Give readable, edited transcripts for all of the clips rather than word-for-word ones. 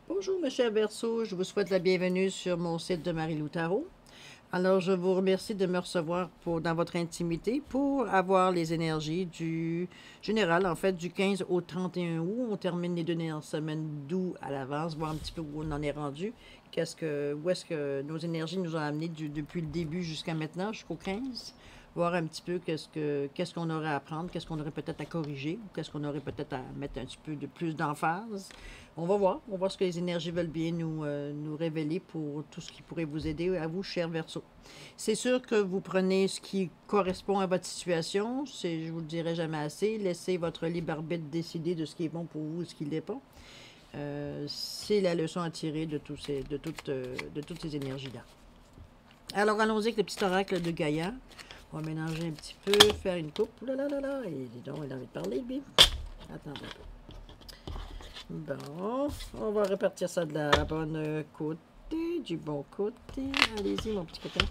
Bonjour mes chers Verseaux, je vous souhaite la bienvenue sur mon site de Marie-Lou Tarot. Alors je vous remercie de me recevoir dans votre intimité pour avoir les énergies du général, en fait du 15 au 31 août. On termine les deux dernières semaines d'août à l'avance, voir un petit peu où on en est rendu. Où est-ce que nos énergies nous ont amenés depuis le début jusqu'à maintenant, jusqu'au 15. Voir un petit peu qu'est-ce qu'on aurait à apprendre, qu'est-ce qu'on aurait peut-être à corriger, ou qu'est-ce qu'on aurait peut-être à mettre un petit peu de plus d'emphase. On va voir ce que les énergies veulent bien nous révéler pour tout ce qui pourrait vous aider à vous, chers Verseaux. C'est sûr que vous prenez ce qui correspond à votre situation, je vous le dirai jamais assez, laissez votre libre arbitre décider de ce qui est bon pour vous et ce qui ne l'est pas. C'est la leçon à tirer de toutes ces énergies-là. Alors allons-y avec le petit oracle de Gaïa. On va mélanger un petit peu, faire une coupe. Là, là, là, là. Et dis donc, il a envie de parler, lui. Attendez un peu. Bon, on va répartir ça de la bonne côté, du bon côté. Allez-y, mon petit copain.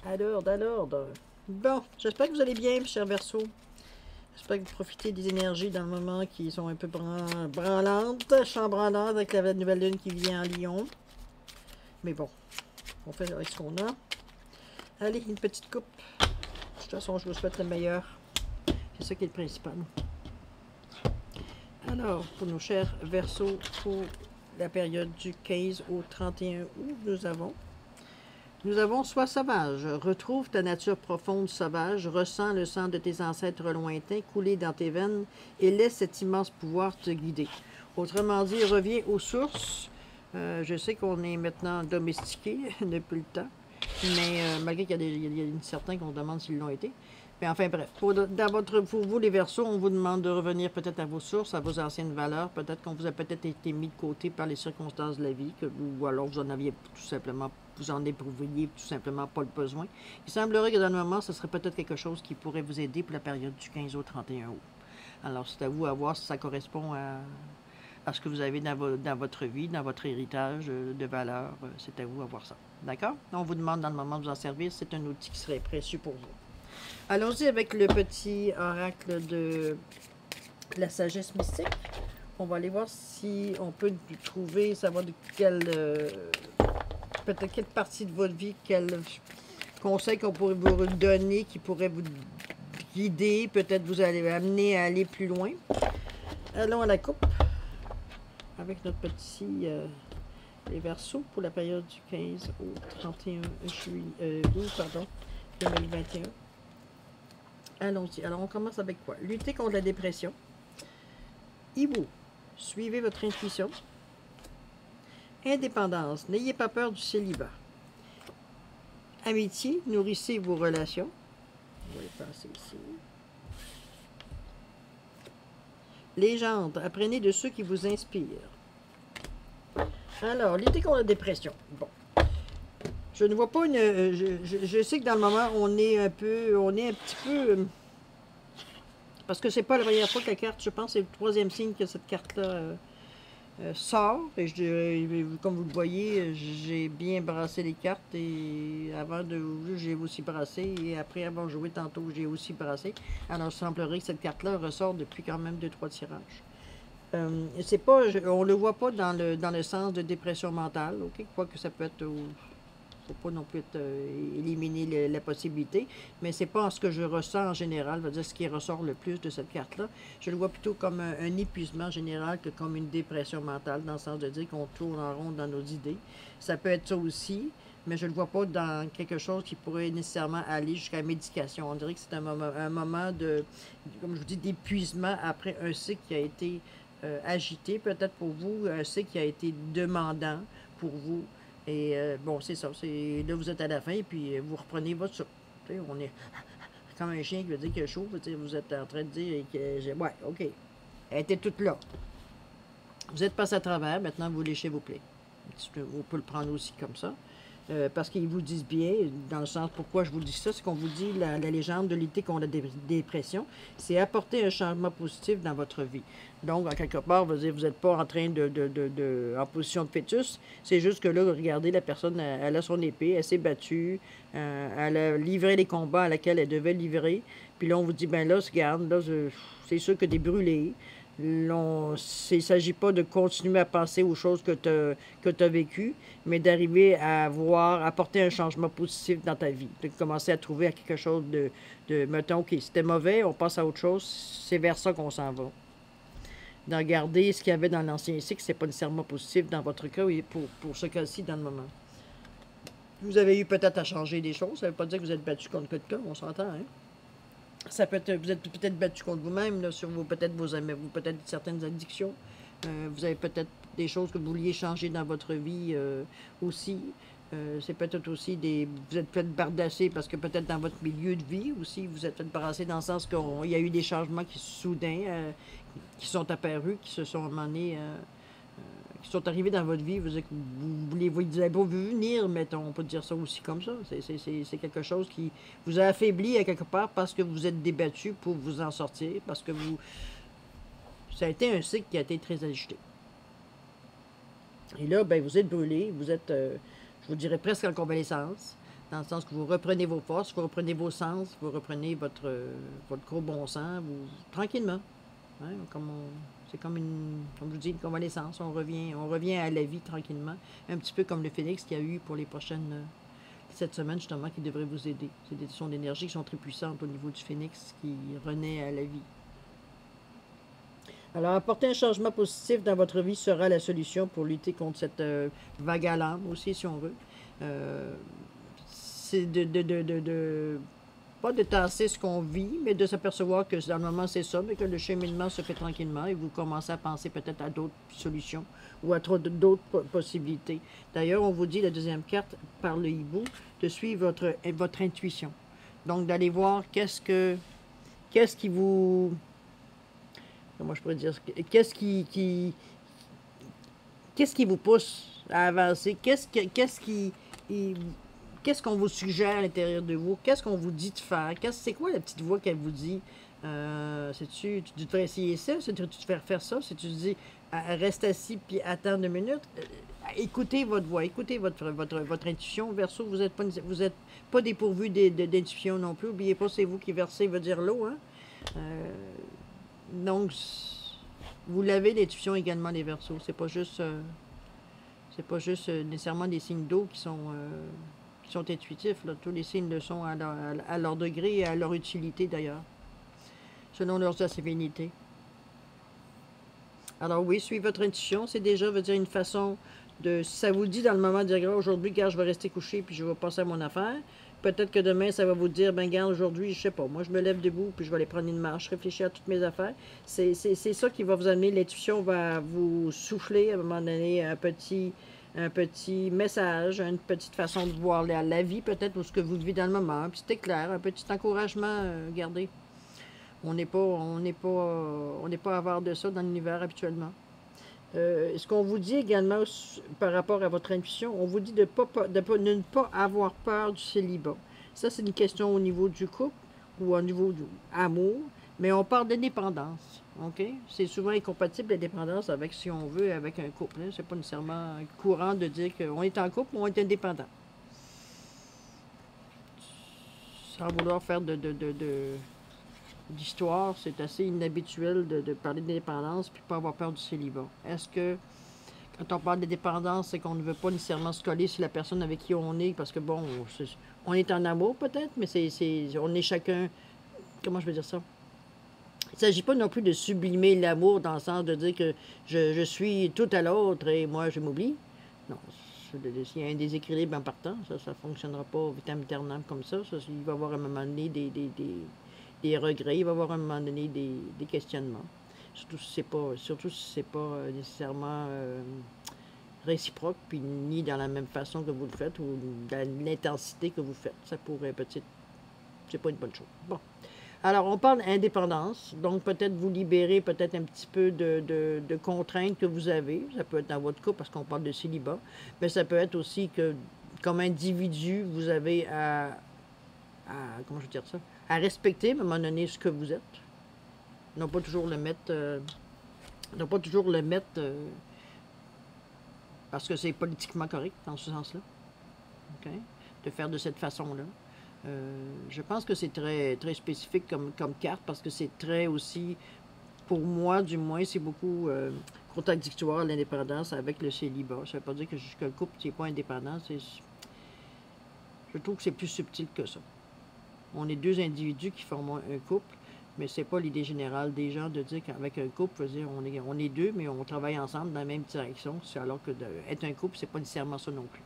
À l'ordre, à l'ordre. Bon, j'espère que vous allez bien, chers Verseaux. J'espère que vous profitez des énergies dans le moment qui sont un peu branlantes, chambranlantes avec la nouvelle lune qui vient en Lion. Mais bon, on fait avec ce qu'on a. Allez, une petite coupe. De toute façon, je vous souhaite le meilleur. C'est ça qui est le principal. Alors, pour nos chers Verseaux, pour la période du 15 au 31 août, nous avons Sois sauvage, retrouve ta nature profonde sauvage, ressens le sang de tes ancêtres lointains couler dans tes veines et laisse cet immense pouvoir te guider. Autrement dit, reviens aux sources. Je sais qu'on est maintenant domestiqué depuis le temps, mais malgré qu'il y a certains qu'on demande s'ils l'ont été. Mais enfin bref, pour vous les Verseaux, on vous demande de revenir peut-être à vos sources, à vos anciennes valeurs. Peut-être qu'on vous a peut-être été mis de côté par les circonstances de la vie, ou alors vous en aviez tout simplement, vous en éprouviez tout simplement pas le besoin. Il semblerait que dans le moment, ce serait peut-être quelque chose qui pourrait vous aider pour la période du 15 au 31 août. Alors c'est à vous à voir si ça correspond à ce que vous avez dans votre vie, dans votre héritage de valeurs. C'est à vous à voir ça. D'accord? On vous demande dans le moment de vous en servir, c'est un outil qui serait précieux pour vous. Allons-y avec le petit oracle de la sagesse mystique. On va aller voir si on peut trouver, savoir de peut-être quelle partie de votre vie, quel conseil qu'on pourrait vous donner, qui pourrait vous guider, peut-être vous allez amener à aller plus loin. Allons à la coupe avec notre petit les Verseaux pour la période du 15 au 31 août, pardon, 2021. Allons-y. Alors, on commence avec quoi? Lutter contre la dépression. Hibou, suivez votre intuition. Indépendance, n'ayez pas peur du célibat. Amitié, nourrissez vos relations. On va les passer ici. Légende, apprenez de ceux qui vous inspirent. Alors, lutter contre la dépression. Bon. Je ne vois pas une... je sais que dans le moment, on est un petit peu... parce que c'est pas la première fois que la carte, je pense, c'est le troisième signe que cette carte-là sort. Et comme vous le voyez, j'ai bien brassé les cartes. Et avant de jouer, j'ai aussi brassé. Et après avoir joué tantôt, j'ai aussi brassé. Alors, il semblerait que cette carte-là ressort depuis quand même 2-3 tirages. C'est pas, on le voit pas dans le sens de dépression mentale, ok? Quoique ça peut être... faut pas non plus éliminer la possibilité, mais c'est pas ce que je ressens en général, dire ce qui ressort le plus de cette carte-là. Je le vois plutôt comme un épuisement général que comme une dépression mentale, dans le sens de dire qu'on tourne en rond dans nos idées. Ça peut être ça aussi, mais je ne le vois pas dans quelque chose qui pourrait nécessairement aller jusqu'à la médication. On dirait que c'est un moment de, comme je vous dis, d'épuisement après un cycle qui a été agité, peut-être pour vous, un cycle qui a été demandant pour vous. Et bon, c'est ça. Là, vous êtes à la fin, et puis vous reprenez votre souffle. On est comme un chien qui veut dire qu'il a chaud. Vous êtes en train de dire que ouais, OK. Elle était toute là. Vous êtes passé à travers, maintenant vous léchez vos plaies. On peut le prendre aussi comme ça. Parce qu'ils vous disent bien, dans le sens, pourquoi je vous dis ça, c'est qu'on vous dit la légende de lutter contre la dépression, c'est apporter un changement positif dans votre vie. Donc, en quelque part, vous n'êtes pas en train en position de fœtus, c'est juste que là, regardez, la personne, elle a son épée, elle s'est battue, elle a livré les combats à laquelle elle devait livrer, puis là, on vous dit, ben là, regarde, là, c'est sûr que des brûlés, Il ne s'agit pas de continuer à penser aux choses que tu as vécues, mais d'arriver à voir, apporter un changement positif dans ta vie. De commencer à trouver quelque chose mettons, OK, c'était mauvais, on passe à autre chose, c'est vers ça qu'on s'en va. De regarder ce qu'il y avait dans l'ancien cycle, c'est pas nécessairement positif dans votre cas, et pour ce cas-ci, dans le moment. Vous avez eu peut-être à changer des choses, ça ne veut pas dire que vous êtes battu contre quelqu'un, on s'entend, hein? Ça peut être, vous êtes peut-être battu contre vous-même, sur peut-être peut-être certaines addictions. Vous avez peut-être des choses que vous vouliez changer dans votre vie aussi. C'est peut-être aussi vous êtes peut-être bardasser parce que peut-être dans votre milieu de vie aussi, vous êtes peut-être bardasser dans le sens qu'il y a eu des changements soudains qui sont apparus, qui se sont amenés, qui sont arrivés dans votre vie. Vous n'avez pas vu venir, mettons, on peut dire ça aussi comme ça. C'est quelque chose qui vous a affaibli à quelque part parce que vous êtes débattu pour vous en sortir, parce que ça a été un cycle qui a été très ajusté. Et là, ben, vous êtes brûlé, vous êtes, je vous dirais presque en convalescence, dans le sens que vous reprenez vos forces, vous reprenez vos sens, vous reprenez votre gros bon sens, tranquillement. Hein, c'est comme comme je vous dis, une convalescence. On revient à la vie tranquillement. Un petit peu comme le phénix qu'il y a eu pour les prochaines 7 semaines, justement, qui devrait vous aider. C'est des sons d'énergie qui sont très puissantes au niveau du phénix qui renaît à la vie. Alors, apporter un changement positif dans votre vie sera la solution pour lutter contre cette vague à l'âme aussi, si on veut. C'est pas de tasser ce qu'on vit, mais de s'apercevoir que dans le moment c'est ça, mais que le cheminement se fait tranquillement et vous commencez à penser peut-être à d'autres solutions ou à d'autres possibilités. D'ailleurs, on vous dit, la deuxième carte, par le hibou, de suivre votre intuition. Donc, d'aller voir qu'est-ce qui vous... Comment je pourrais dire? Qu'est-ce qui vous pousse à avancer? Qu'est-ce qu'on vous suggère à l'intérieur de vous? Qu'est-ce qu'on vous dit de faire? C'est quoi la petite voix qu'elle vous dit? Tu devrais essayer ça? Tu devrais faire ça? Si tu dis, reste assis puis attends 2 minutes. Écoutez votre voix, écoutez votre intuition. Verseau, vous n'êtes pas dépourvu d'intuition non plus. N'oubliez pas, c'est vous qui versez, veut dire l'eau. Hein? Donc, vous l'avez l'intuition également, les Verseaux. C'est pas juste nécessairement des signes d'eau qui sont intuitifs. Là. Tous les signes le sont à leur degré et à leur utilité d'ailleurs, selon leurs affinités. Alors oui, suivre votre intuition, c'est déjà, veut dire, une façon de... Si ça vous dit dans le moment de dire, aujourd'hui, gars, je vais rester couché puis je vais passer à mon affaire. Peut-être que demain, ça va vous dire, ben regarde, aujourd'hui, je sais pas, moi, je me lève debout, puis je vais aller prendre une marche, réfléchir à toutes mes affaires. C'est ça qui va vous amener, l'intuition va vous souffler, à un moment donné, un petit message, une petite façon de voir la vie, peut-être, ou ce que vous vivez dans le moment, un petit éclair, un petit encouragement, regardez. On n'est pas avare de ça dans l'univers habituellement. Ce qu'on vous dit également par rapport à votre intuition, on vous dit de ne pas avoir peur du célibat. Ça, c'est une question au niveau du couple ou au niveau du amour, mais on parle d'indépendance. OK? C'est souvent incompatible l'indépendance avec, si on veut, avec un couple. Hein? C'est pas nécessairement courant de dire qu'on est en couple ou on est indépendant. Sans vouloir faire d'histoire, c'est assez inhabituel de parler d'indépendance puis pas avoir peur du célibat. Est-ce que, quand on parle d'indépendance, c'est qu'on ne veut pas nécessairement se coller sur la personne avec qui on est, parce que bon, on est en amour peut-être, mais on est chacun, comment je veux dire ça? Il ne s'agit pas non plus de sublimer l'amour dans le sens de dire que je suis tout à l'autre et moi je m'oublie. Non, s'il y a un déséquilibre en partant, ça ne fonctionnera pas vitam aeternam comme ça. Il va y avoir à un moment donné des regrets, il va y avoir à un moment donné des questionnements. Surtout si c'est pas nécessairement réciproque, puis ni dans la même façon que vous le faites, ou dans l'intensité que vous faites. Ça pourrait peut-être... C'est pas une bonne chose. Bon. Alors, on parle d'indépendance, donc peut-être vous libérer peut-être un petit peu de contraintes que vous avez. Ça peut être dans votre cas, parce qu'on parle de célibat, mais ça peut être aussi que, comme individu, vous avez comment je veux dire ça? À respecter, à un moment donné, ce que vous êtes. Non pas toujours le mettre... parce que c'est politiquement correct, dans ce sens-là. Okay? De faire de cette façon-là. Je pense que c'est très, très spécifique comme carte, parce que c'est très aussi pour moi, du moins, c'est beaucoup contradictoire, l'indépendance avec le célibat. Ça ne veut pas dire que le couple n'est pas indépendant. Je trouve que c'est plus subtil que ça. On est deux individus qui forment un couple, mais c'est pas l'idée générale des gens de dire qu'avec un couple, veut dire on est deux, mais on travaille ensemble dans la même direction, alors que être un couple, c'est pas nécessairement ça non plus.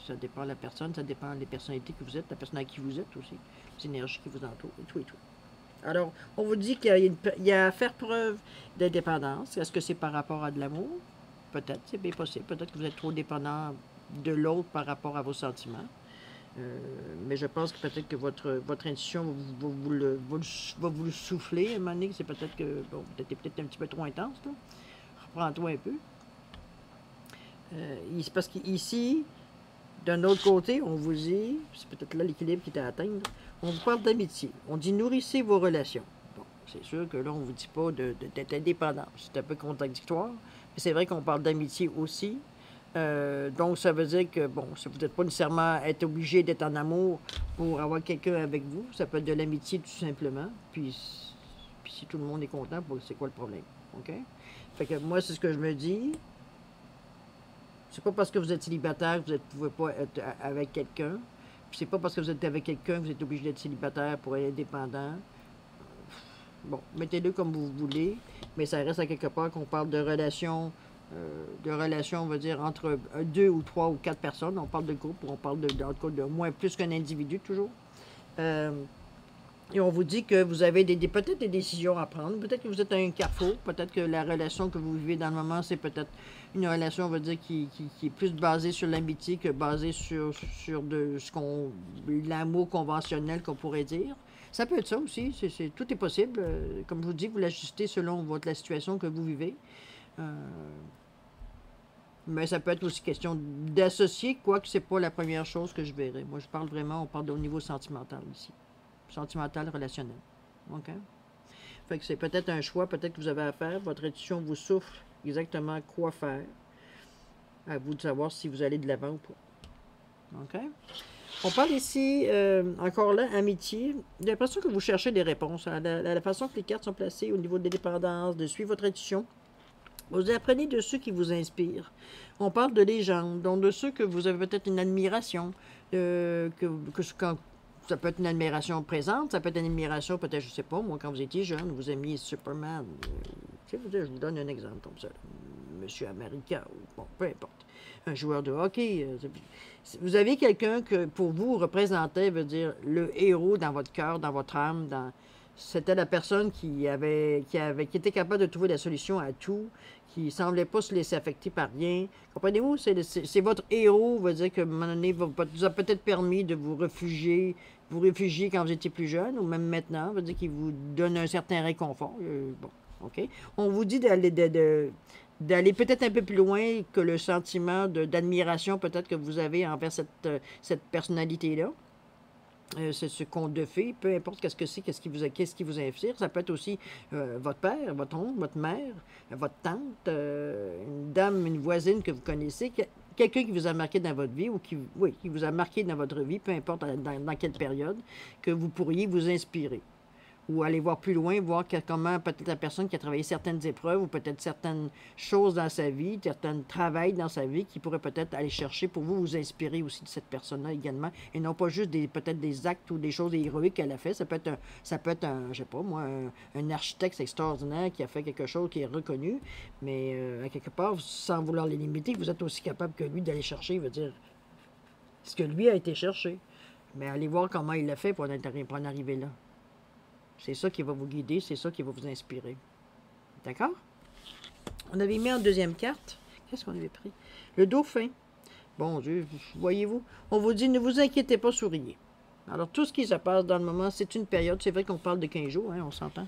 Ça dépend de la personne, ça dépend des personnalités que vous êtes, la personne à qui vous êtes aussi, les énergies qui vous entourent, et tout et tout. Alors, on vous dit qu'il y a à faire preuve d'indépendance. Est-ce que c'est par rapport à de l'amour? Peut-être, c'est bien possible. Peut-être que vous êtes trop dépendant de l'autre par rapport à vos sentiments. Mais je pense que peut-être que votre intuition va vous le souffler à un moment donné. C'est peut-être que, bon, vous êtes peut-être un petit peu trop intense, là. Reprends-toi un peu. C'est parce qu'ici, d'un autre côté, on vous dit, c'est peut-être là l'équilibre qui est à atteindre, on vous parle d'amitié. On dit nourrissez vos relations. Bon, c'est sûr que là, on ne vous dit pas d'être indépendant. C'est un peu contradictoire. Mais c'est vrai qu'on parle d'amitié aussi. Donc, ça veut dire que, bon, vous n'êtes pas nécessairement être obligé d'être en amour pour avoir quelqu'un avec vous. Ça peut être de l'amitié tout simplement. Puis si tout le monde est content, c'est quoi le problème? OK? Fait que moi, c'est ce que je me dis. C'est pas parce que vous êtes célibataire que vous ne pouvez pas être avec quelqu'un. Puis c'est pas parce que vous êtes avec quelqu'un que vous êtes obligé d'être célibataire pour être indépendant. Bon, mettez-le comme vous voulez, mais ça reste à quelque part qu'on parle de relations, on va dire, entre deux ou trois ou quatre personnes. On parle de groupe, on parle en tout cas de moins plus qu'un individu toujours. Et on vous dit que vous avez peut-être des décisions à prendre. Peut-être que vous êtes à un carrefour. Peut-être que la relation que vous vivez dans le moment, c'est peut-être une relation, on va dire, qui est plus basée sur l'amitié que basée sur l'amour conventionnel qu'on pourrait dire. Ça peut être ça aussi. Tout est possible. Comme je vous dis, vous l'ajustez selon la situation que vous vivez. Mais ça peut être aussi question d'associer, quoique c'est pas la première chose que je verrai. Moi, on parle au niveau sentimental ici. Sentimental, relationnel. OK? Fait que c'est peut-être un choix, peut-être que vous avez à faire. Votre intuition vous souffle exactement quoi faire. À vous de savoir si vous allez de l'avant ou pas. OK? On parle ici, encore là, amitié. J'ai l'impression que vous cherchez des réponses. Hein? La façon que les cartes sont placées au niveau de l'indépendance, de suivre votre intuition. Vous apprenez de ceux qui vous inspirent. On parle de légendes, donc de ceux que vous avez peut-être une admiration, quand ça peut être une admiration présente, ça peut être une admiration, peut-être, je ne sais pas, moi, quand vous étiez jeune, vous aimiez Superman. Je vous donne un exemple comme ça. Monsieur America, ou bon, peu importe. Un joueur de hockey. Vous avez quelqu'un que, pour vous, représentait, veut dire, le héros dans votre cœur, dans votre âme, c'était la personne qui était capable de trouver la solution à tout, qui ne semblait pas se laisser affecter par rien. Comprenez-vous? C'est votre héros, veut dire que, à un moment donné, vous a peut-être permis de vous réfugier quand vous étiez plus jeune, ou même maintenant, veut dire qu'il vous donne un certain réconfort. Bon, OK? On vous dit d'aller peut-être un peu plus loin que le sentiment d'admiration peut-être que vous avez envers cette personnalité-là. C'est ce conte de fées, peu importe qu'est-ce que c'est, qu'est-ce qui vous inspire. Ça peut être aussi votre père, votre oncle, votre mère, votre tante, une dame, une voisine que vous connaissez, quelqu'un qui vous a marqué dans votre vie ou qui vous a marqué dans votre vie, peu importe dans quelle période, que vous pourriez vous inspirer. Ou aller voir plus loin, voir comment peut-être la personne qui a travaillé certaines épreuves ou peut-être certaines choses dans sa vie, certains travail dans sa vie qui pourrait peut-être aller chercher pour vous inspirer aussi de cette personne-là également. Et non pas juste peut-être des actes ou des choses héroïques qu'elle a fait. Ça peut être un je sais pas moi, un architecte extraordinaire qui a fait quelque chose qui est reconnu, mais à quelque part, sans vouloir les limiter, vous êtes aussi capable que lui d'aller chercher, veut dire ce que lui a été cherché. Mais allez voir comment il l'a fait pour en arriver là. C'est ça qui va vous guider, c'est ça qui va vous inspirer. D'accord? On avait mis en deuxième carte. Qu'est-ce qu'on avait pris? Le dauphin. Bon Dieu, voyez-vous, on vous dit, ne vous inquiétez pas, souriez. Alors, tout ce qui se passe dans le moment, c'est une période. C'est vrai qu'on parle de 15 jours, hein, on s'entend.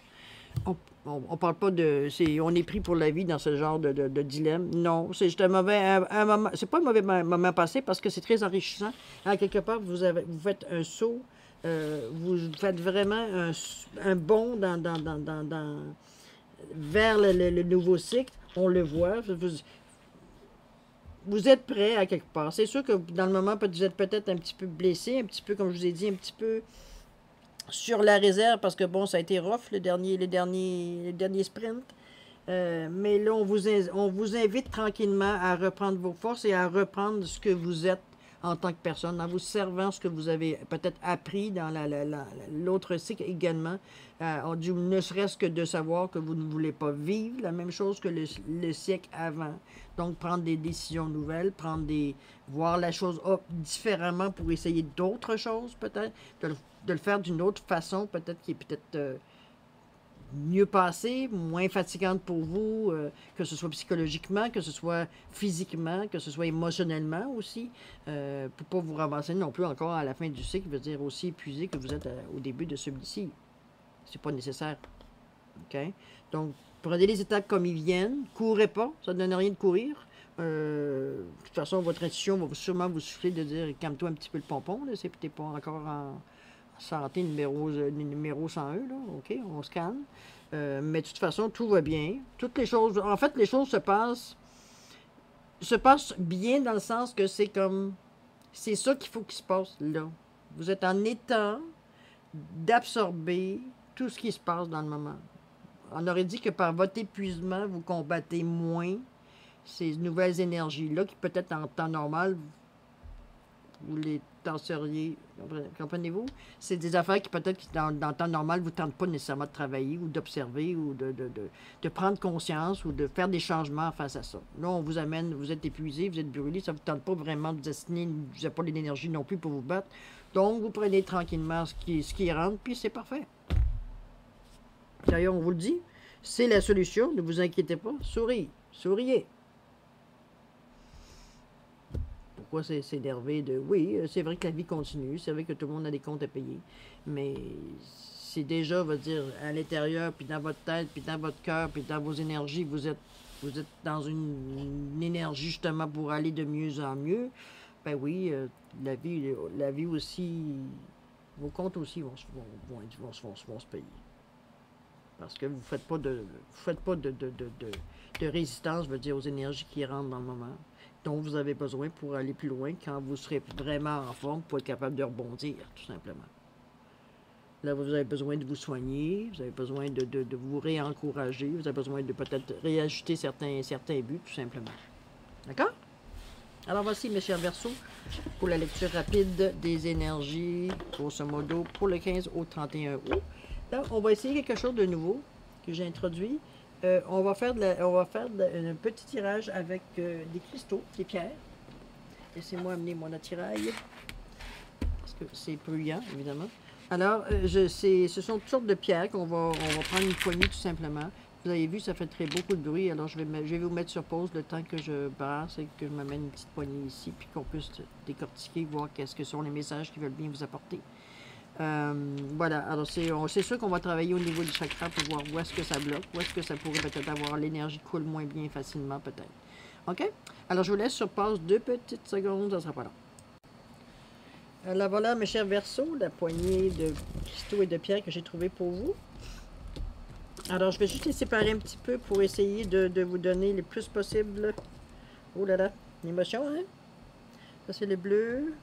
On parle pas de... on est pris pour la vie dans ce genre de dilemme. Non, c'est juste un moment... C'est pas un mauvais moment passé parce que c'est très enrichissant. À quelque part, vous faites un saut. Vous faites vraiment un bond vers le nouveau cycle. On le voit. Vous êtes prêt à quelque part. C'est sûr que dans le moment, vous êtes peut-être un petit peu blessé, un petit peu, comme je vous ai dit, un petit peu sur la réserve parce que bon, ça a été rough les derniers sprints. Mais là, on vous invite tranquillement à reprendre vos forces et à reprendre ce que vous êtes en tant que personne, en vous servant ce que vous avez peut-être appris dans l'autre cycle également, ne serait-ce que de savoir que vous ne voulez pas vivre la même chose que le siècle avant. Donc, prendre des décisions nouvelles, voir la chose différemment pour essayer d'autres choses peut-être, de le faire d'une autre façon peut-être qui est peut-être mieux passée, moins fatigante pour vous, que ce soit psychologiquement, que ce soit physiquement, que ce soit émotionnellement aussi, pour pas vous ramasser non plus encore à la fin du cycle, veut dire aussi épuisé que vous êtes au début de celui-ci. C'est pas nécessaire. OK? Donc, prenez les étapes comme ils viennent, courez pas, ça ne donne rien de courir. De toute façon, votre intuition va sûrement vous souffler de dire calme-toi un petit peu le pompon, c'est peut-être pas encore en santé numéro 101, là, OK, on se calme. Mais de toute façon, tout va bien. Toutes les choses, en fait, les choses se passent bien dans le sens que c'est comme, c'est ça qu'il faut qu'il se passe là. Vous êtes en état d'absorber tout ce qui se passe dans le moment. On aurait dit que par votre épuisement, vous combattez moins ces nouvelles énergies-là qui peut-être en temps normal, vous les tenseriez, comprenez-vous? C'est des affaires qui peut-être dans le temps normal ne vous tentent pas nécessairement de travailler ou d'observer ou de prendre conscience ou de faire des changements face à ça. Là, on vous amène, vous êtes épuisé, vous êtes brûlé, ça ne vous tente pas vraiment de vous destiner, vous n'avez pas l'énergie non plus pour vous battre. Donc, vous prenez tranquillement ce qui rentre, puis c'est parfait. D'ailleurs, on vous le dit, c'est la solution, ne vous inquiétez pas, souriez. Pourquoi s'énerver de... Oui, c'est vrai que la vie continue, c'est vrai que tout le monde a des comptes à payer, mais c'est déjà, on va dire, à l'intérieur, puis dans votre tête, puis dans votre cœur, puis dans vos énergies, vous êtes dans une énergie justement pour aller de mieux en mieux. Ben oui, la vie aussi, vos comptes aussi vont se payer. Parce que vous ne faites pas de résistance, je veux dire, aux énergies qui rentrent dans le moment, dont vous avez besoin pour aller plus loin quand vous serez vraiment en forme pour être capable de rebondir, tout simplement. Là, vous avez besoin de vous soigner, vous avez besoin de vous réencourager, vous avez besoin de peut-être réajuster certains buts, tout simplement. D'accord? Alors voici, mes chers Verseaux, pour la lecture rapide des énergies, grosso modo, pour le 15 au 31 août. Là, on va essayer quelque chose de nouveau que j'ai introduit. On va faire un petit tirage avec des cristaux, des pierres. Laissez-moi amener mon attirail, parce que c'est bruyant, évidemment. Alors, ce sont toutes sortes de pierres qu'on va prendre une poignée tout simplement. Vous avez vu, ça fait très beaucoup de bruit, alors je vais vous mettre sur pause le temps que je brasse et que je m'amène une petite poignée ici, puis qu'on puisse décortiquer, voir qu'est-ce que sont les messages qu'ils veulent bien vous apporter. Voilà, alors c'est sûr qu'on va travailler au niveau du chakra pour voir où est-ce que ça bloque, où est-ce que ça pourrait peut-être avoir l'énergie coule moins bien facilement peut-être. OK? Alors je vous laisse sur pause 2 petites secondes, ça sera pas long. Alors voilà, mes chers Verseaux, la poignée de cristaux et de pierres que j'ai trouvé pour vous. Alors je vais juste les séparer un petit peu pour essayer de vous donner le plus possible. Oh là là, l'émotion, hein? Ça c'est le bleu,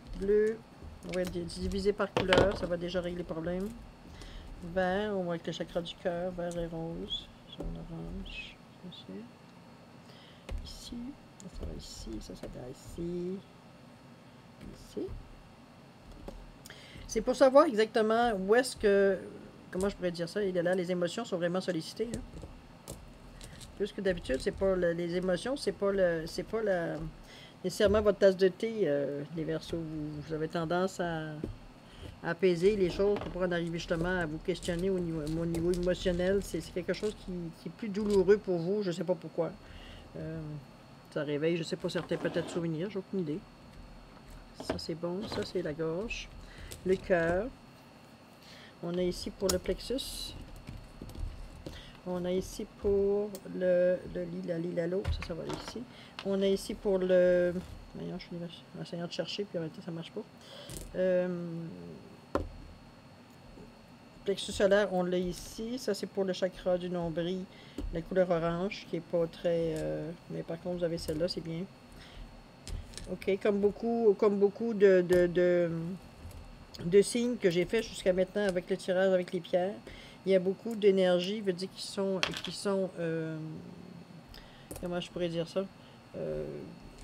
on va diviser par couleur, ça va déjà régler le problème. Vert, on va avec le chakra du cœur, vert et rose, jaune, orange, ici, ça va ici, ça va ici, ici. C'est pour savoir exactement où est-ce que, comment je pourrais dire ça, il est là, les émotions sont vraiment sollicitées. Hein? Plus que d'habitude, c'est pas les émotions, c'est pas nécessairement votre tasse de thé, les Verseaux. Vous avez tendance à apaiser les choses pour en arriver justement à vous questionner au niveau émotionnel. C'est quelque chose qui est plus douloureux pour vous, je ne sais pas pourquoi. Ça réveille, je ne sais pas, certains peut-être souvenirs, j'ai aucune idée. Ça c'est bon, ça c'est la gorge. Le cœur. On a ici pour le plexus. On a ici pour le l'eau, ça va ici. On a ici pour le... Voyons, je suis en essayant de chercher, puis en même temps, ça ne marche pas. Plexus solaire, on l'a ici. Ça, c'est pour le chakra du nombril, la couleur orange, qui n'est pas très... mais par contre, vous avez celle-là, c'est bien. OK, comme beaucoup de signes que j'ai fait jusqu'à maintenant avec le tirage avec les pierres. Il y a beaucoup d'énergie, veut dire comment je pourrais dire ça? Euh,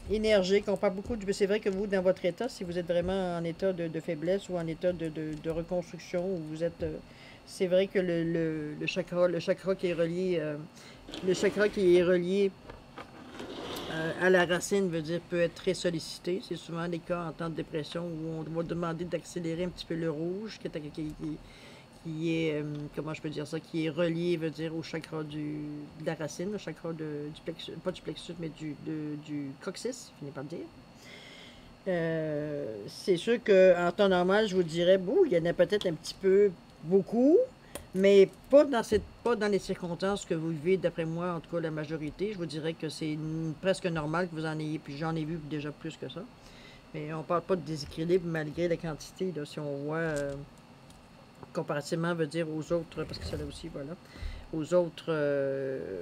Énergique. On parle beaucoup du. C'est vrai que vous, dans votre état, si vous êtes vraiment en état de faiblesse ou en état de reconstruction, où vous êtes. C'est vrai que le chakra qui est relié. Le chakra qui est relié à la racine veut dire peut être très sollicité. C'est souvent les cas en temps de dépression où on va demander d'accélérer un petit peu le rouge qui est, comment je peux dire ça, qui est relié, veut dire, au chakra de la racine, au chakra du plexus, pas du plexus, mais du coccyx, je finis par le dire. C'est sûr qu'en temps normal, je vous dirais, bon, il y en a peut-être un petit peu beaucoup, mais pas dans les circonstances que vous vivez, d'après moi, en tout cas la majorité. Je vous dirais que c'est presque normal que vous en ayez, puis j'en ai vu déjà plus que ça. Mais on parle pas de déséquilibre malgré la quantité, là, si on voit comparativement, veut dire aux autres, parce que ça là aussi, voilà, aux autres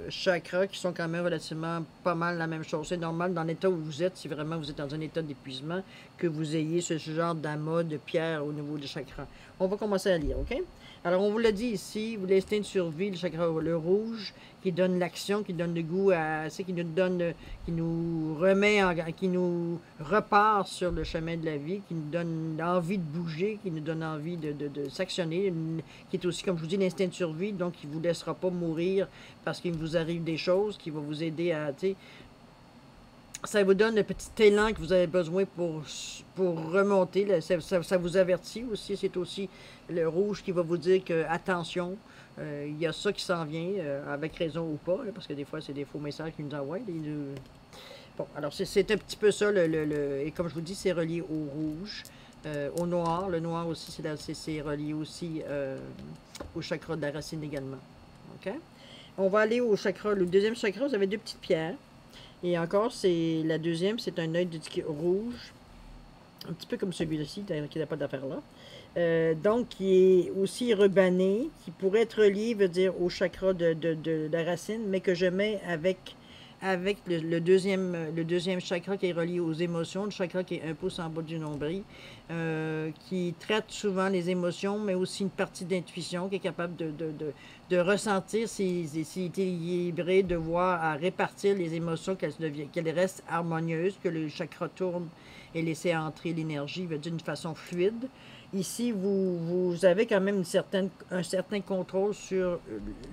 chakras qui sont quand même relativement pas mal la même chose. C'est normal dans l'état où vous êtes, si vraiment vous êtes dans un état d'épuisement, que vous ayez ce genre d'amas de pierre au niveau des chakras. On va commencer à lire, OK? Alors, on vous l'a dit ici, vous l'instinct de survie, le chakra, le rouge, qui donne l'action, qui donne le goût à... C'est qui nous donne, qui nous remet, qui nous repart sur le chemin de la vie, qui nous donne envie de bouger, qui nous donne envie de s'actionner, qui est aussi, comme je vous dis, l'instinct de survie, donc qui ne vous laissera pas mourir parce qu'il vous arrive des choses, qui va vous aider à, tu sais, ça vous donne le petit élan que vous avez besoin pour remonter. Ça vous avertit aussi. C'est aussi le rouge qui va vous dire que, attention, il y a ça qui s'en vient, avec raison ou pas, là, parce que des fois, c'est des faux messages qu'ils nous envoient. Bon, alors c'est un petit peu ça. Et comme je vous dis, c'est relié au rouge, au noir. Le noir aussi, c'est relié aussi au chakra de la racine également. OK? On va aller au chakra. Le deuxième chakra, vous avez deux petites pierres. Et encore, c'est la deuxième, c'est un œil de rouge, un petit peu comme celui-ci, qui n'a pas d'affaire là. Donc, qui est aussi rubané, qui pourrait être relié, veut dire, au chakra de la racine, mais que je mets avec le deuxième chakra qui est relié aux émotions, le chakra qui est un pouce en bas du nombril, qui traite souvent les émotions, mais aussi une partie d'intuition, qui est capable de ressentir s'il est équilibré, de voir à répartir les émotions, qu'elles restent harmonieuses, que le chakra tourne et laisser entrer l'énergie d'une façon fluide. Ici, vous avez quand même un certain contrôle sur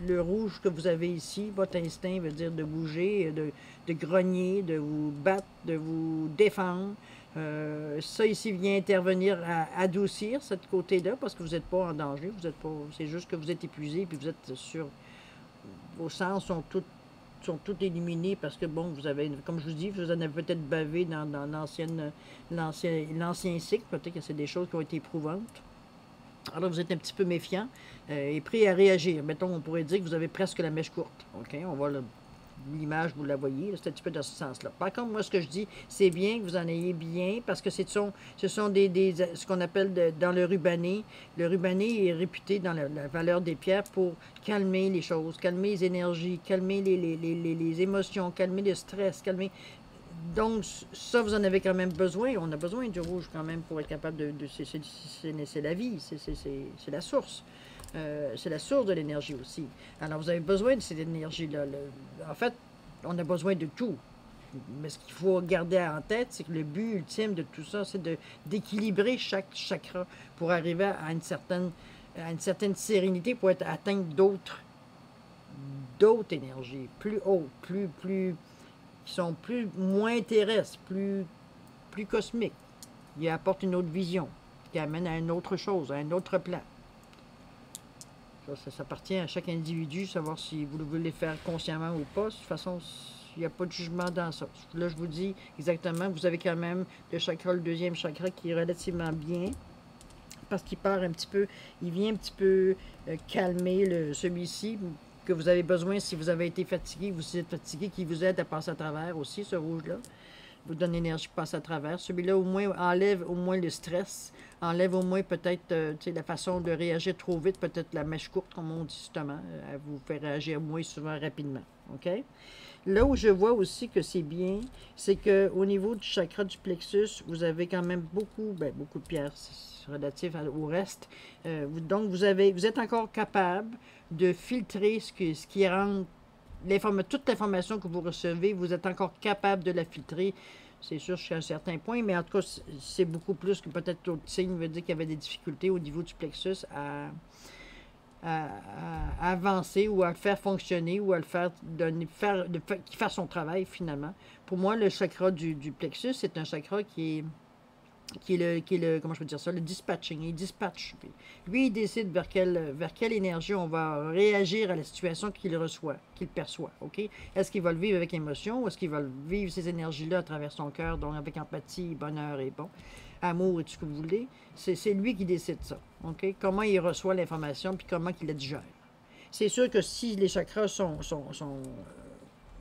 le rouge que vous avez ici. Votre instinct veut dire de bouger, de grogner, de vous battre, de vous défendre. Ça ici vient intervenir à adoucir ce côté-là parce que vous n'êtes pas en danger. Vous êtes pas, c'est juste que vous êtes épuisé puis vous êtes sur... Vos sens sont toutes éliminées parce que, bon, vous avez, comme je vous dis, vous en avez peut-être bavé dans l'ancien cycle. Peut-être que c'est des choses qui ont été éprouvantes. Alors, vous êtes un petit peu méfiant et prêt à réagir. Mettons, on pourrait dire que vous avez presque la mèche courte. OK? On voit l'image, vous la voyez. C'est un petit peu dans ce sens-là. Par contre, moi, ce que je dis, c'est bien que vous en ayez bien parce que ce sont ce qu'on appelle dans le rubané. Le rubané est réputé dans la valeur des pierres pour calmer les choses, calmer les énergies, calmer les émotions, calmer le stress, calmer... Donc, ça, vous en avez quand même besoin. On a besoin du rouge quand même pour être capable c'est la vie, c'est la source. C'est la source de l'énergie aussi. Alors, vous avez besoin de cette énergie-là. En fait, on a besoin de tout. Mais ce qu'il faut garder en tête, c'est que le but ultime de tout ça, c'est d'équilibrer chaque chakra pour arriver à une certaine sérénité, pour atteindre d'autres énergies, plus hautes, qui sont moins terrestres, plus cosmiques. Ils apportent une autre vision, qui amène à une autre chose, à un autre plan. Ça appartient à chaque individu, savoir si vous le voulez faire consciemment ou pas. De toute façon, il n'y a pas de jugement dans ça. Là, je vous dis exactement, vous avez quand même le deuxième chakra qui est relativement bien, parce qu'il part un petit peu, il vient un petit peu calmer celui-ci, que vous avez besoin si vous avez été fatigué, vous êtes fatigué, qui vous aide à passer à travers aussi, ce rouge-là. vous donne l'énergie qui passe à travers. Celui-là, au moins, enlève au moins le stress, enlève au moins peut-être la façon de réagir trop vite, peut-être la mèche courte, comme on dit justement, elle vous fait réagir moins souvent rapidement. OK? Là où je vois aussi que c'est bien, c'est qu'au niveau du chakra du plexus, vous avez quand même beaucoup, ben, beaucoup de pierres relatives au reste. Donc, vous êtes encore capable de filtrer ce qui rentre, toute l'information que vous recevez, vous êtes encore capable de la filtrer. C'est sûr jusqu'à un certain point, mais en tout cas, c'est beaucoup plus que peut-être d'autres signes, veut dire qu'il y avait des difficultés au niveau du plexus à avancer ou à le faire fonctionner ou à le faire qu'il fasse son travail finalement. Pour moi, le chakra du plexus, c'est un chakra qui est le, comment je peux dire ça, le dispatching. Il dispatche. Lui, il décide vers quelle énergie on va réagir à la situation qu'il reçoit, qu'il perçoit. OK? Est-ce qu'il va le vivre avec émotion ou est-ce qu'il va vivre ces énergies-là à travers son cœur, donc avec empathie, bonheur et bon, amour et tout ce que vous voulez? C'est lui qui décide ça. OK? Comment il reçoit l'information puis comment il la digère. C'est sûr que si les chakras sont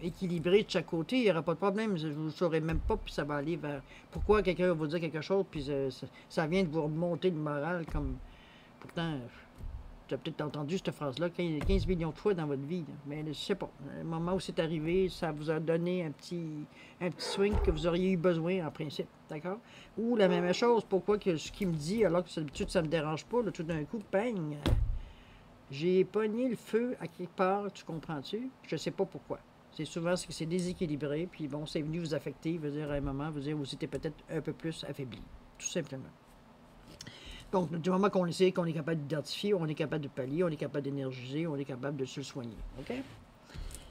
équilibré de chaque côté, il n'y aura pas de problème. Je ne saurais même pas, puis ça va aller vers... Pourquoi quelqu'un va vous dire quelque chose, puis ça vient de vous remonter le moral, comme... Pourtant, tu as peut-être entendu cette phrase-là 15 millions de fois dans votre vie, là. Mais je ne sais pas. Le moment où c'est arrivé, ça vous a donné un petit swing que vous auriez eu besoin, en principe. D'accord? Ou la même chose, pourquoi que ce qu'il me dit, alors que d'habitude, ça ne me dérange pas, là, tout d'un coup, peigne. J'ai pogné le feu à quelque part, tu comprends-tu? Je ne sais pas pourquoi. C'est souvent ce que c'est déséquilibré, puis bon, c'est venu vous affecter, veut dire à un moment, veut dire vous étiez peut-être un peu plus affaibli, tout simplement. Donc, du moment qu'on le sait, qu'on est capable d'identifier, on est capable de pallier, on est capable d'énergiser, on est capable de se soigner. OK?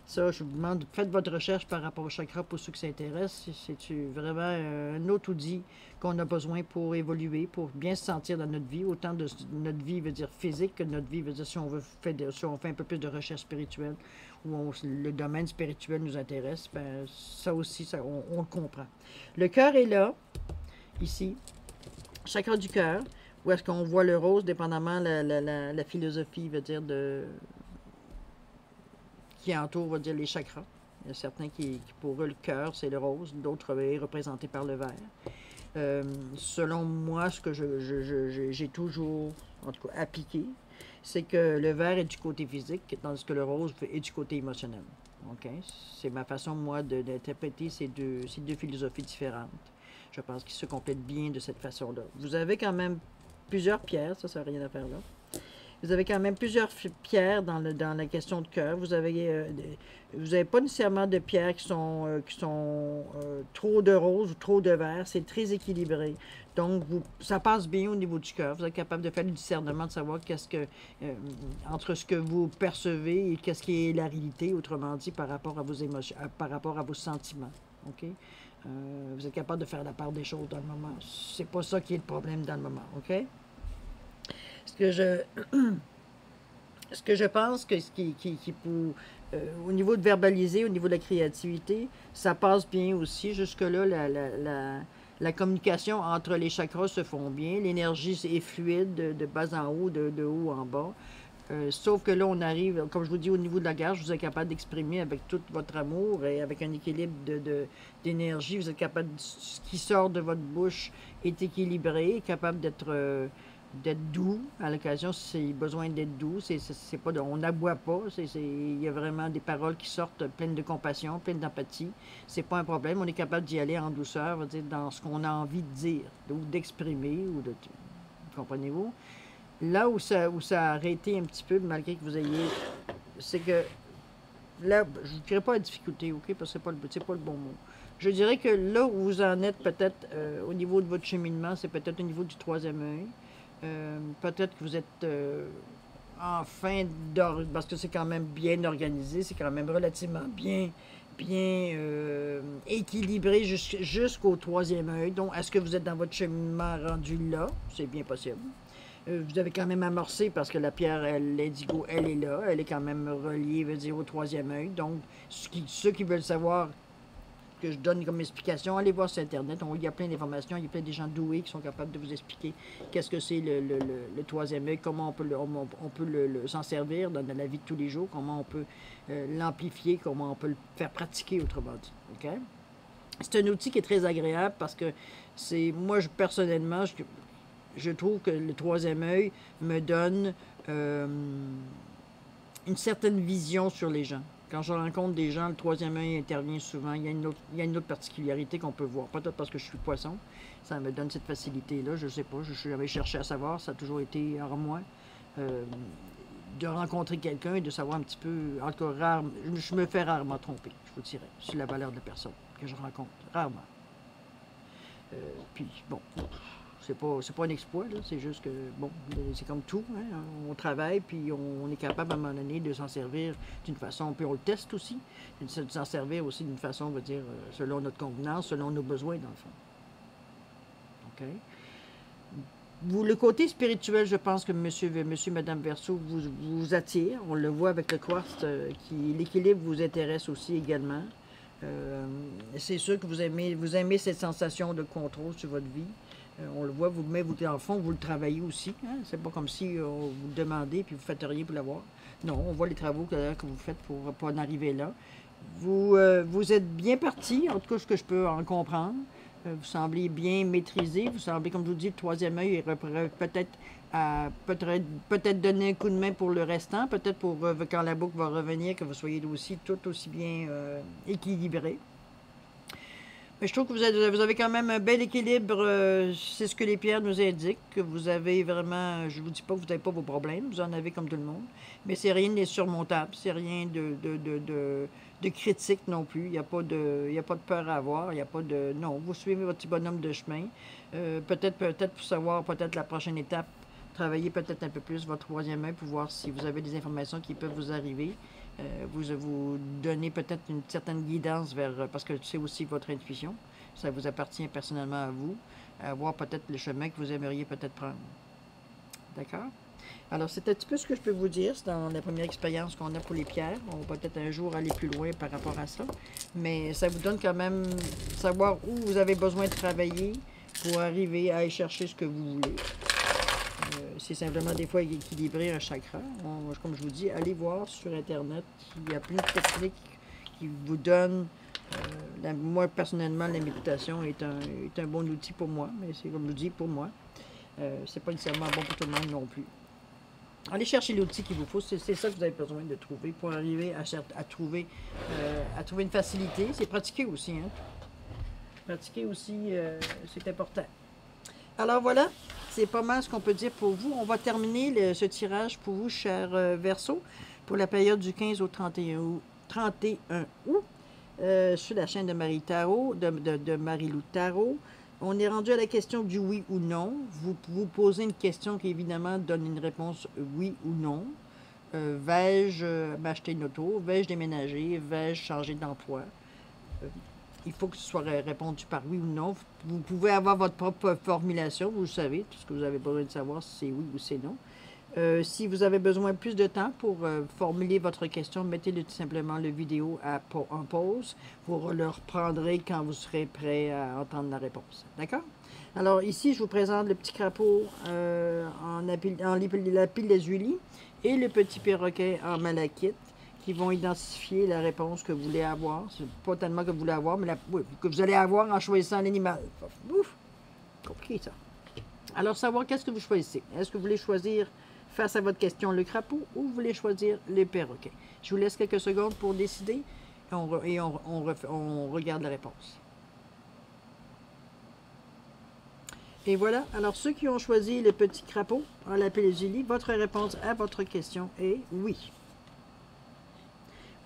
Ça, je vous demande, faites votre recherche par rapport au chakra pour ceux qui s'intéressent. C'est vraiment un autre outil qu'on a besoin pour évoluer, pour bien se sentir dans notre vie. Autant de notre vie veut dire physique que notre vie veut dire si on fait un peu plus de recherche spirituelle ou le domaine spirituel nous intéresse, ben, ça aussi, on le comprend. Le cœur est là, ici, chakra du cœur, où est-ce qu'on voit le rose, dépendamment la philosophie, veut dire qui entoure, va dire, les chakras. Il y a certains qui pour eux, le cœur, c'est le rose, d'autres est représenté par le vert. Selon moi, ce que j'ai toujours, en tout cas, appliqué, c'est que le vert est du côté physique, tandis que le rose est du côté émotionnel. Okay? C'est ma façon, moi, d'interpréter ces deux philosophies différentes. Je pense qu'ils se complètent bien de cette façon-là. Vous avez quand même plusieurs pierres, ça n'a rien à faire là. Vous avez quand même plusieurs pierres dans la question de cœur. Vous avez pas nécessairement de pierres qui sont trop de rose ou trop de vert. C'est très équilibré. Donc, ça passe bien au niveau du cœur. Vous êtes capable de faire le discernement, de savoir entre ce que vous percevez et qu'est-ce qui est la réalité, autrement dit, par rapport à vos émotions, par rapport à vos sentiments. OK? Vous êtes capable de faire la part des choses dans le moment. C'est pas ça qui est le problème dans le moment. OK? Ce que je pense que au niveau de verbaliser, au niveau de la créativité, ça passe bien aussi. Jusque-là, la communication entre les chakras se font bien. L'énergie est fluide de bas en haut, de haut en bas. Sauf que là, on arrive, comme je vous dis, au niveau de la gorge, vous êtes capable d'exprimer avec tout votre amour et avec un équilibre d'énergie. Vous êtes capable, ce qui sort de votre bouche est équilibré, capable d'être doux. À l'occasion, c'est besoin d'être doux. C'est pas on n'aboie pas. Il y a vraiment des paroles qui sortent pleines de compassion, pleines d'empathie. C'est pas un problème. On est capable d'y aller en douceur, on va dire, dans ce qu'on a envie de dire ou d'exprimer. Comprenez-vous? Là où ça a arrêté un petit peu, malgré que vous ayez... C'est que... Là, je ne dirais pas la difficulté, OK? Parce que c'est pas le bon mot. Je dirais que là où vous en êtes, peut-être, au niveau de votre cheminement, c'est peut-être au niveau du troisième œil. Peut-être que vous êtes en fin parce que c'est quand même bien organisé, c'est quand même relativement bien équilibré jusqu'au troisième œil. Donc, est-ce que vous êtes dans votre cheminement rendu là? C'est bien possible. Vous avez quand même amorcé parce que la pierre, l'indigo, elle est là. Elle est quand même reliée, veut dire, au troisième œil. Donc, ceux qui veulent savoir que je donne comme explication, allez voir sur Internet. Il y a plein d'informations. Il y a plein de gens doués qui sont capables de vous expliquer qu'est-ce que c'est le troisième œil, comment on peut s'en servir dans la vie de tous les jours, comment on peut l'amplifier, comment on peut le faire pratiquer, autrement dit. OK? C'est un outil qui est très agréable parce que moi, personnellement, je trouve que le troisième œil me donne une certaine vision sur les gens. Quand je rencontre des gens, le troisième œil intervient souvent. Il y a une autre particularité qu'on peut voir. Peut-être parce que je suis poisson, ça me donne cette facilité-là. Je ne sais pas, je suis allé chercher à savoir, ça a toujours été en moi. De rencontrer quelqu'un et de savoir un petit peu, encore rare, je me fais rarement tromper, je vous dirais, sur la valeur de la personne que je rencontre, rarement. Puis, bon, c'est pas un exploit, c'est juste que, bon, c'est comme tout, hein, on travaille, puis on est capable à un moment donné de s'en servir d'une façon, puis on le teste aussi, de s'en servir aussi d'une façon, on va dire, selon notre convenance, selon nos besoins, dans le fond. OK? Le côté spirituel, je pense que monsieur madame Verseau vous attire. On le voit avec le quartz, l'équilibre vous intéresse aussi également. C'est sûr que vous aimez cette sensation de contrôle sur votre vie. On le voit, en fond, vous le travaillez aussi. Hein? C'est pas comme si vous le demandez puis vous ne faites rien pour l'avoir. Non, on voit les travaux que vous faites pour en arriver là. Vous êtes bien parti, en tout cas ce que je peux en comprendre. Vous semblez bien maîtrisé. Vous semblez, comme je vous dis, le troisième œil peut-être donner un coup de main pour le restant, peut-être pour quand la boucle va revenir, que vous soyez aussi tout aussi bien équilibré. Mais je trouve que vous avez quand même un bel équilibre. C'est ce que les pierres nous indiquent, que vous avez vraiment, je ne vous dis pas que vous n'avez pas vos problèmes, vous en avez comme tout le monde, mais c'est rien d'insurmontable, c'est rien de critique non plus, il n'y a pas de peur à avoir, il n'y a pas de... Non, vous suivez votre petit bonhomme de chemin, peut-être pour savoir, peut-être la prochaine étape, travailler peut-être un peu plus votre troisième œil pour voir si vous avez des informations qui peuvent vous arriver. Vous donnez peut-être une certaine guidance parce que c'est aussi votre intuition. Ça vous appartient personnellement à vous, à voir peut-être le chemin que vous aimeriez peut-être prendre. D'accord? Alors, c'est un petit peu ce que je peux vous dire. C'est dans la première expérience qu'on a pour les pierres. On va peut-être un jour aller plus loin par rapport à ça. Mais ça vous donne quand même savoir où vous avez besoin de travailler pour arriver à aller chercher ce que vous voulez. C'est simplement des fois équilibrer un chakra. Comme je vous dis, allez voir sur Internet. Il y a plein de techniques qui vous donnent. Moi, personnellement, la méditation est un bon outil pour moi. Mais c'est comme je vous dis, pour moi. C'est pas nécessairement bon pour tout le monde non plus. Allez chercher l'outil qu'il vous faut. C'est ça que vous avez besoin de trouver pour arriver à trouver une facilité. C'est pratiquer aussi. Hein? Pratiquer aussi, c'est important. Alors voilà, c'est pas mal ce qu'on peut dire pour vous. On va terminer ce tirage pour vous, chers Verseaux, pour la période du 15 au 31 août, sur la chaîne de Marie Tarot, de Marie-Lou Tarot. On est rendu à la question du oui ou non. Vous posez une question qui, évidemment, donne une réponse oui ou non. Vais-je m'acheter une auto? Vais-je déménager? Vais-je changer d'emploi? Il faut que ce soit répondu par oui ou non. Vous pouvez avoir votre propre formulation, vous le savez, tout ce que vous avez besoin de savoir, si c'est oui ou c'est non. Si vous avez besoin de plus de temps pour formuler votre question, mettez tout simplement la vidéo en pause. Vous le reprendrez quand vous serez prêt à entendre la réponse. D'accord? Alors ici, je vous présente le petit crapaud la pile d'azuli et le petit perroquet en malachite, qui vont identifier la réponse que vous voulez avoir. C'est pas tellement que vous voulez avoir, mais que vous allez avoir en choisissant l'animal. Ouf! Compliqué, ça. Alors, savoir qu'est-ce que vous choisissez. Est-ce que vous voulez choisir, face à votre question, le crapaud ou vous voulez choisir le perroquet? Je vous laisse quelques secondes pour décider et on regarde la réponse. Et voilà. Alors, ceux qui ont choisi le petit crapaud en la pélégilie, votre réponse à votre question est oui.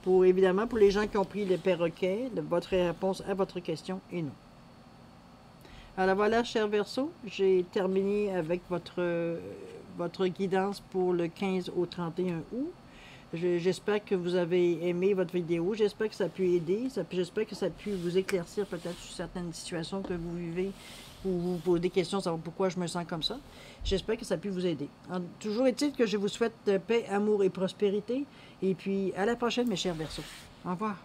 Évidemment, pour les gens qui ont pris le perroquet, votre réponse à votre question est non. Alors voilà, chers Verseaux, j'ai terminé avec votre guidance pour le 15 au 31 août. J'espère que vous avez aimé votre vidéo. J'espère que ça a pu aider. J'espère que ça a pu vous éclaircir peut-être sur certaines situations que vous vivez ou vous posez des questions, savoir pourquoi je me sens comme ça. J'espère que ça a pu vous aider. Toujours est-il que je vous souhaite paix, amour et prospérité. Et puis, à la prochaine, mes chers Verseaux. Au revoir.